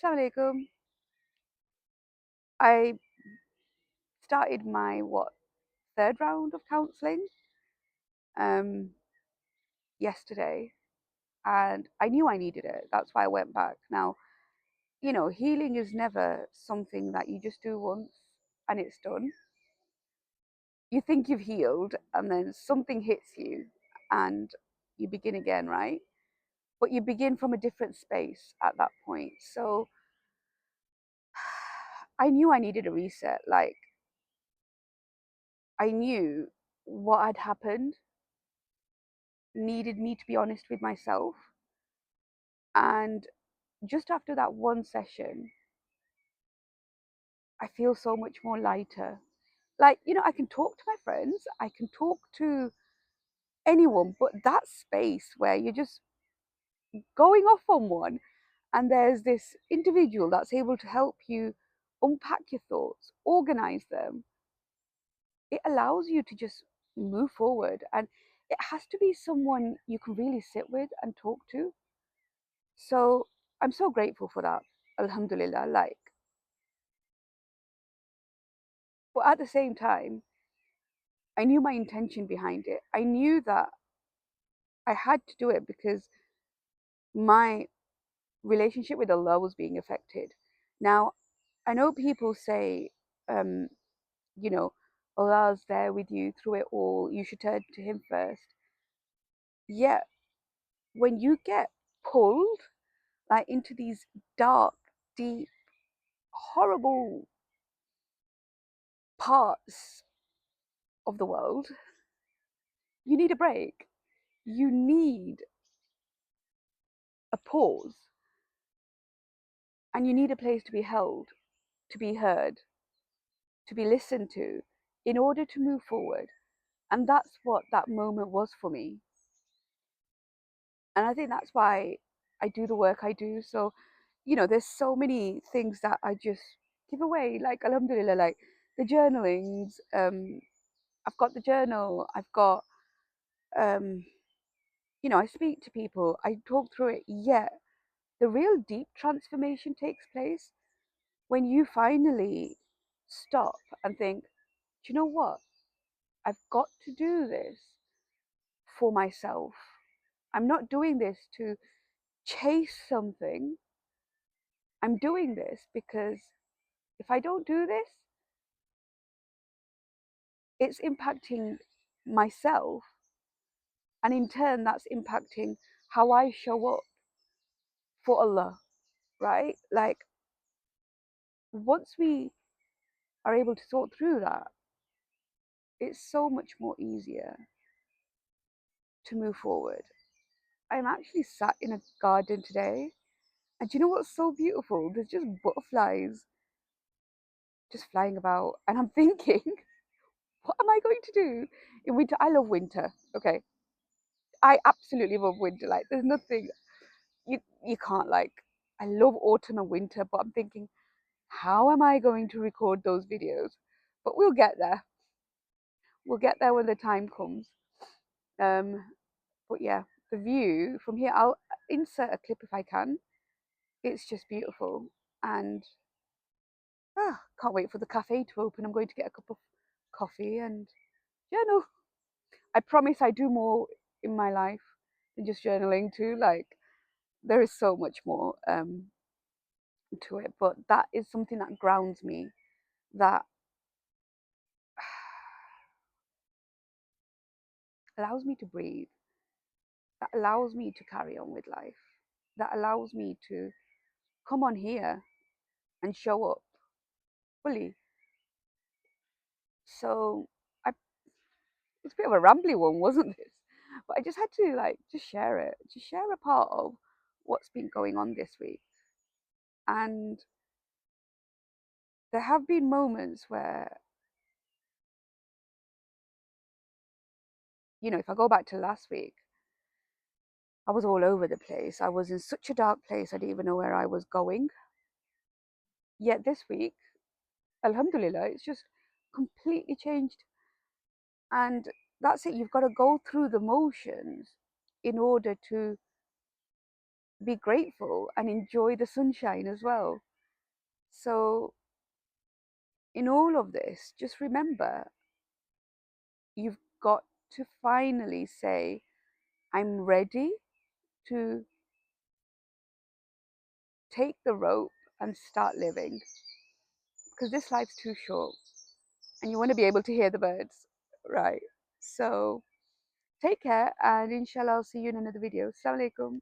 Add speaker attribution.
Speaker 1: Assalamu alaikum. I started my third round of counselling yesterday, and I knew I needed it. That's why I went back. Now, healing is never something that you just do once and it's done. You think you've healed, and then something hits you, and you begin again, right? But you begin from a different space at that point. So I knew I needed a reset. Like, I knew what had happened needed me to be honest with myself. And just after that one session, I feel so much more lighter. Like, I can talk to my friends, I can talk to anyone, but that space where you're just going off on one, and there's this individual that's able to help you unpack your thoughts, organize them, it allows you to just move forward. And it has to be someone you can really sit with and talk to. So I'm so grateful for that. Alhamdulillah. Like, but at the same time, I knew my intention behind it. I knew that I had to do it because my relationship with Allah was being affected. Now, I know people say, um, you know, Allah's there with you through it all. You should turn to Him first. Yet, when you get pulled like into these dark, deep, horrible parts of the world, you need a break. You need a pause, and you need a place to be held, to be heard, to be listened to in order to move forward. And that's what that moment was for me. And I think that's why I do the work I do. So, there's so many things that I just give away, like alhamdulillah, like the journalings. I've got the journal, I've got um, I speak to people, I talk through it. Yet the real deep transformation takes place when you finally stop and think, do you know what? I've got to do this for myself. I'm not doing this to chase something. I'm doing this because if I don't do this, it's impacting myself. And in turn, that's impacting how I show up for Allah, right? Like, once we are able to sort through that, it's so much more easier to move forward. I'm actually sat in a garden today, and do you know what's so beautiful? There's just butterflies just flying about, and I'm thinking, what am I going to do in winter? I love winter. Okay, I absolutely love winter. Like, there's nothing you can't like. I love autumn and winter, but I'm thinking, how am I going to record those videos? But we'll get there. We'll get there when the time comes. Um, but yeah, the view from here, I'll insert a clip if I can. It's just beautiful, and can't wait for the cafe to open. I'm going to get a cup of coffee and journal. I promise I do more in my life than just journaling too. Like, there is so much more to it, but that is something that grounds me, that allows me to breathe, that allows me to carry on with life, that allows me to come on here and show up fully. So I it's a bit of a rambly one, wasn't it? But I just had to like just share a part of what's been going on this week. And there have been moments where, if I go back to last week, I was all over the place. I was in such a dark place, I didn't even know where I was going. Yet this week, Alhamdulillah, it's just completely changed. And that's it. You've got to go through the motions in order to be grateful and enjoy the sunshine as well. So, in all of this, just remember you've got to finally say, I'm ready to take the rope and start living, because this life's too short and you want to be able to hear the birds, right? So, take care, and inshallah, I'll see you in another video. Assalamu alaikum.